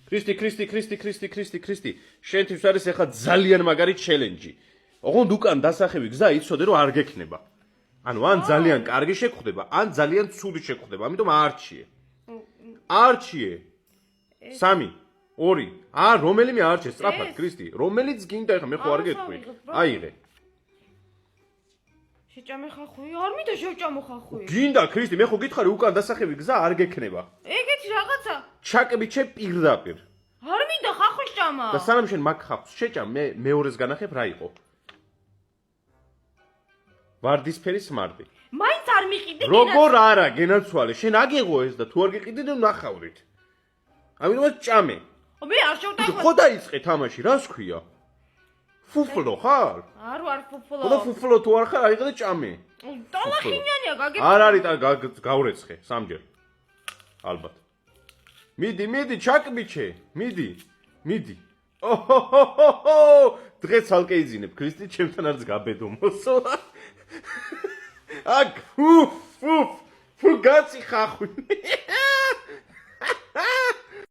ქრისტი, შენთვის არის ახლა ძალიან მაგარი ჩელენჯი. ოღონდ უკან დასახევი გზა იცოდე რომ არ გექნება. ანუ ან ძალიან კარგი შეგხვდება, ან ძალიან ცუდი შეგხვდება, ამიტომ არჩიე. არჩიე. 3, 2. რომელიმე არჩე სწრაფად, ქრისტი. რომელიც გინდა ახლა მე ხო არ გეტყვი. აიღე. შეჭამე ხახვი? არ მინდა შევჭამო ხახვი. გინდა ქრისტი, მე ხო გითხარი უკან დასახევი გზა არ გექნება. ეგეთი რაღაცა. ჩაკბიჩე პირდაპირ. არ მინდა ხახვის ჭამა. და სანამ შენ მაგ ხახვის შეჭამ, მე მეორეს განახებ რა იყო. ვარდისფერი სმარტი. მაინც არ მიყიდე. როგორ არა, გენაცვალე, შენ აგეღო ეს და თუ არ გიყიდე ნახავრით. ამიტომაც ჭამე. მე არ შევტანხმდი. ხო დაიწყე თამაში, რას ქვია? ფუფლო ხარ? არ ვარ ფუფლო. ხო და ფუფლო თუ არ ხარ, აიღე და ჭამე. ტალახინიანია გაგებ. არ არის გავრეცხე, 3ჯერ. ალბათ. მიდი, ჩაკბიჩე, მიდი. ოჰოჰოჰო! დღეს ცალკე იძინებ, ქრისტი, ჩემთან არც გაბედო მოსოლა. აქ, ფუ, გაცი ხახვი.